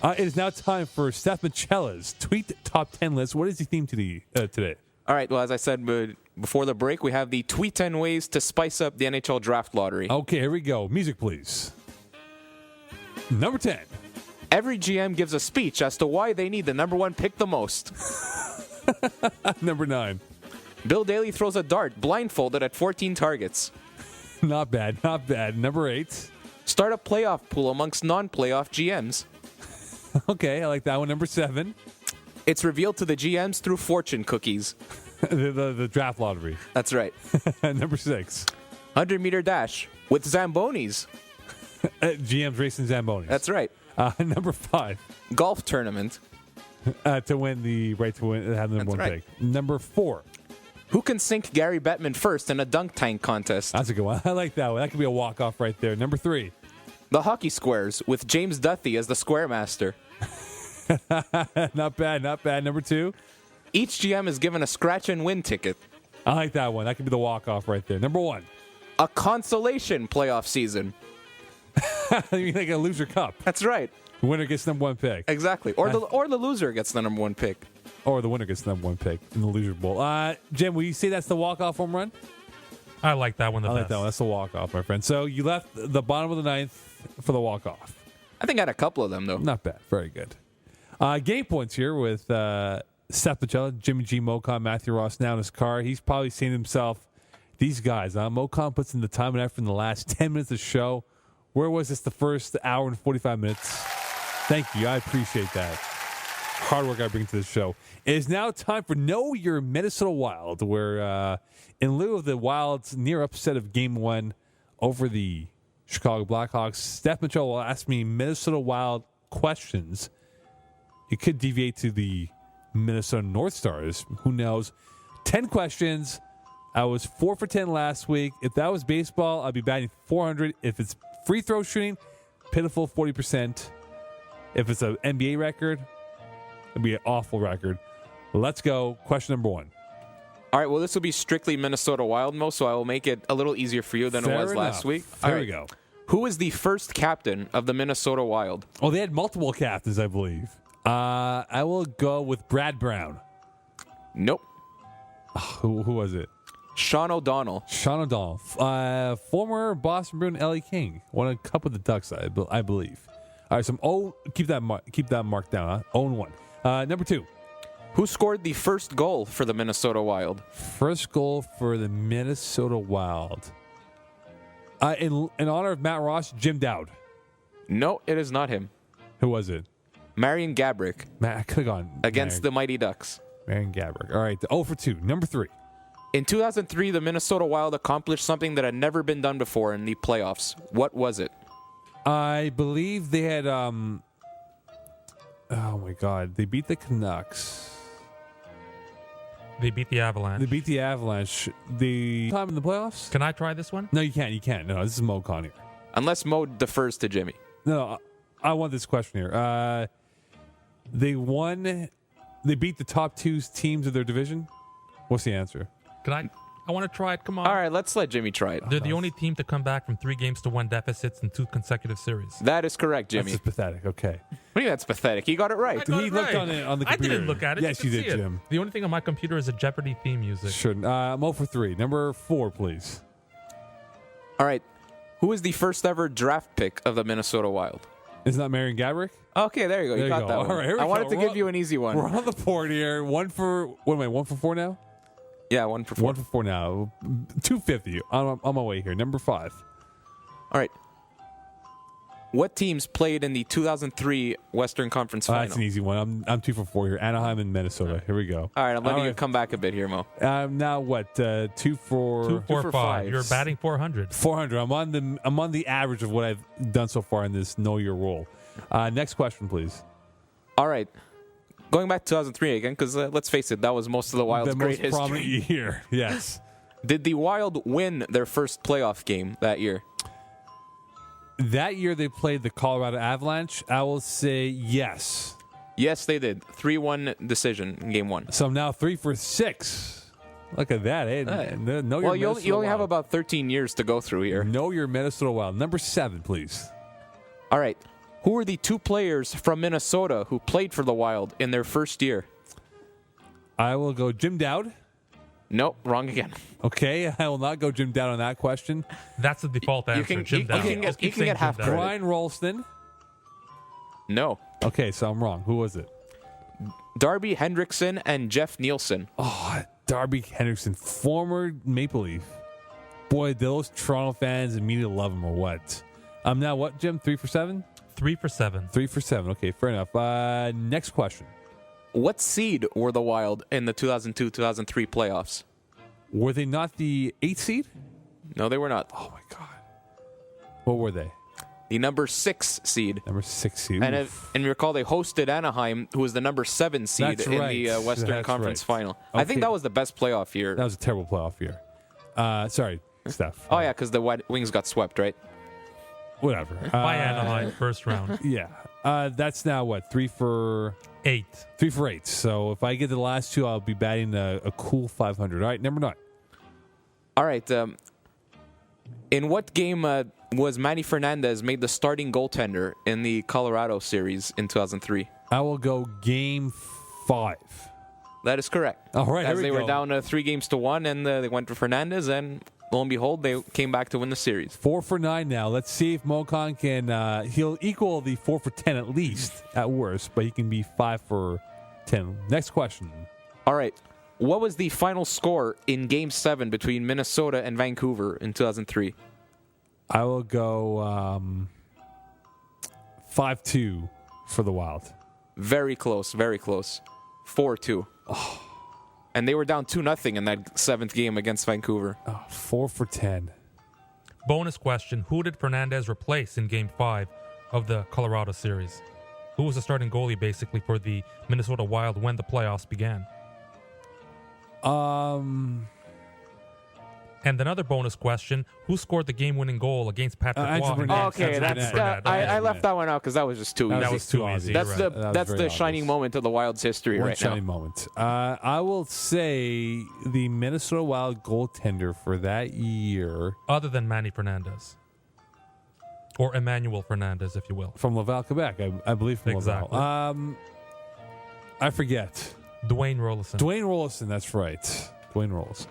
It is now time for Steph Michela's Tweet Top 10 list. What is the theme today? All right, well, as I said before the break, we have the Tweet 10 ways to spice up the NHL Draft Lottery. Okay, here we go. Music, please. Number 10. Every GM gives a speech as to why they need the number one pick the most. Number 9. Bill Daly throws a dart blindfolded at 14 targets. Not bad, not bad. Number 8. Start a playoff pool amongst non-playoff GMs. Okay, I like that one. Number 7. It's revealed to the GMs through fortune cookies. the draft lottery. That's right. Number 6. 100-meter dash with Zambonis. GM's racing Zambonis. That's right. Number 5. Golf tournament. To win the right to win, have the number one right. pick. Number 4. Who can sink Gary Bettman first in a dunk tank contest? That's a good one. I like that one. That could be a walk-off right there. Number 3. The hockey squares with James Duthie as the square master. Not bad, not bad. Number 2. Each GM is given a scratch and win ticket. I like that one. That could be the walk-off right there. Number 1. A consolation playoff season. You mean like a loser cup? That's right. The winner gets number 1 pick. Exactly. Or the loser gets the number 1 pick. Or the winner gets the number 1 pick in the loser bowl. Jim, will you say that's the walk-off home run? I like that one the I best. like that one. That's the walk-off, my friend. So you left the bottom of the 9th for the walk-off. I think I had a couple of them, though. Not bad. Very good. Game points here with Steph Michela, Jimmy G, Moe Khan, Matthew Ross now in his car. He's probably saying to himself, these guys, Moe Khan puts in the time and effort in the last 10 minutes of the show. Where was this the first hour and 45 minutes? Thank you. I appreciate that. Hard work I bring to the show. It is now time for Know Your Minnesota Wild, where in lieu of the Wild's near upset of Game 1 over the Chicago Blackhawks, Steph Michela will ask me Minnesota Wild questions. It could deviate to the Minnesota North Stars. Who knows? 10 questions. I was 4 for 10 last week. If that was baseball, I'd be batting 400. If it's free throw shooting, pitiful 40%. If it's an NBA record, it'd be an awful record. Let's go. Question number 1. All right, well, this will be strictly Minnesota Wild, Mo, so I will make it a little easier for you than it was last week. There we go. Who is the first captain of the Minnesota Wild? Oh, they had multiple captains, I believe. I will go with Brad Brown. Nope. Who was it? Sean O'Donnell. Sean O'Donnell. Former Boston Bruin L.A. King. Won a cup with the Ducks, I believe. All right, so keep that mark down. 0-1. Number 2. Who scored the first goal for the Minnesota Wild? First goal for the Minnesota Wild. In honor of Matt Ross, Jim Dowd. No, it is not him. Who was it? Marian Gaborik. I could have gone. Against the Mighty Ducks. Marian Gaborik. All right, 0 for 2. Number 3. In 2003, the Minnesota Wild accomplished something that had never been done before in the playoffs. What was it? I believe they had, oh my God, they beat the Canucks. They beat the Avalanche. They beat the Avalanche. The time in the playoffs? Can I try this one? No, you can't. You can't. No, this is Moe Khan here. Unless Mo defers to Jimmy. No, I want this question here. They beat the top 2 teams of their division? What's the answer? I want to try it. Come on. All right, let's let Jimmy try it. They're the only team to come back from 3 games to 1 deficits in 2 consecutive series. That is correct, Jimmy. That's just pathetic. Okay. What do you mean that's pathetic? He got it right. I got He it looked right. on the computer. I didn't look at it. Yes, you did, see it. Jim. The only thing on my computer is a Jeopardy theme music. Sure. I'm 0 for 3. Number 4, please. All right. Who was the first ever draft pick of the Minnesota Wild? Isn't that Marian Gaborik? Okay, there you go. There You got go. that All one. right, here we I wanted go. to give you an easy one. We're on the board here. 1 for 4 now? Yeah, 1 for 4. 1 for 4 now. 250. On my way here. Number 5. All right. What teams played in the 2003 Western Conference Final? That's an easy one. I'm 2 for 4 here. Anaheim and Minnesota. Here we go. All right, I'm letting you come back a bit here, Mo. Now what? 2 for 2 for 5. 5. You're batting 400. 400. I'm on the average of what I've done so far in this Know Your Role. Next question, please. All right. Going back to 2003 again, because let's face it, that was most of the Wild's great most prominent history. year. Yes. Did the Wild win their first playoff game that year? That year they played the Colorado Avalanche. I will say yes. Yes, they did. 3-1 decision in game 1. So I'm now 3 for 6. Look at that. Hey, Well, you only have about 13 years to go through here. Know Your Minnesota Wild. Number 7, please. All right. Who are the 2 players from Minnesota who played for the Wild in their first year? I will go Jim Dowd. Nope, wrong again. Okay, I will not go Jim Dowd on that question. That's the default answer. Jim Dowd. You can get half credit. Brian Rolston. No. Okay, so I'm wrong. Who was it? Darby Hendrickson and Jeff Nielsen. Oh, Darby Hendrickson, former Maple Leaf. Boy, those Toronto fans immediately love him or what? Now what, Jim? 3 for 7? 3 for 7. 3 for 7. Okay, fair enough. Next question. What seed were the Wild in the 2002-2003 playoffs? Were they not the 8th seed? No, they were not. Oh, my God. What were they? The number 6 seed. Number 6 seed. And recall, they hosted Anaheim, who was the number 7 seed That's in right. the Western That's Conference right. Final. Okay. I think that was the best playoff year. That was a terrible playoff year. Sorry, Steph. Oh, yeah, because the Wings got swept, right? Whatever. By Anaheim, first round. Yeah. That's now what? 3 for 8. 3 for 8. So if I get the last 2, I'll be batting a cool 500. All right, number 9. All right. In what game was Manny Fernandez made the starting goaltender in the Colorado series in 2003? I will go game 5. That is correct. All right, As here we they were go. down 3-1, and they went to Fernandez, and lo and behold, they came back to win the series. 4 for 9 now. Let's see if Moe Khan can. He'll equal the 4 for 10 at least, at worst, but he can be 5 for 10. Next question. All right. What was the final score in Game 7 between Minnesota and Vancouver in 2003? I will go 5-2 for the Wild. Very close, very close. 4-2. Oh. And they were down 2-0 in that 7th game against Vancouver. 4 for 10. Bonus question. Who did Fernandez replace in Game 5 of the Colorado series? Who was the starting goalie, basically, for the Minnesota Wild when the playoffs began? And another bonus question. Who scored the game-winning goal against Patrick Anthony Waugh? Burnett. Okay, Burnett. I left that one out because that was just too easy. That was too easy. That's You're the right. that's very the shining obvious. moment of the Wild's history One right now. shining moment. I will say the Minnesota Wild goaltender for that year Other than Manny Fernandez. Or Emmanuel Fernandez, if you will. from Laval, Quebec. I believe from Exactly. Laval. I forget. Dwayne Rolison. Dwayne Rolison, that's right. Dwayne Rolison.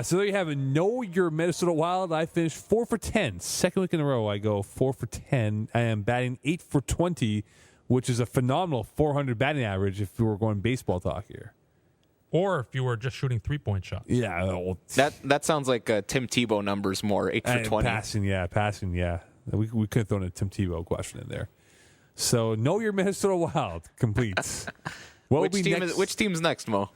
So there you have it. Know your Minnesota Wild. I finished 4 for 10. Second week in a row, I go 4 for 10. I am batting 8 for 20, which is a phenomenal 400 batting average if we were going baseball talk here. Or if you were just shooting three-point shots. Yeah. Well, That sounds like Tim Tebow numbers more. 8 for and 20. Passing, yeah. We could have thrown a Tim Tebow question in there. So know your Minnesota Wild. Complete. What will be next? Which team's next, Mo?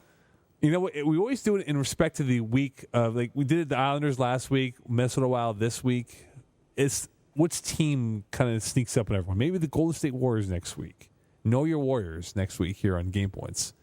You know, we always do it in respect to the week of, like, we did it the Islanders last week, Minnesota Wild this week. It's which team kind of sneaks up on everyone? Maybe the Golden State Warriors next week. Know your Warriors next week here on Game Points.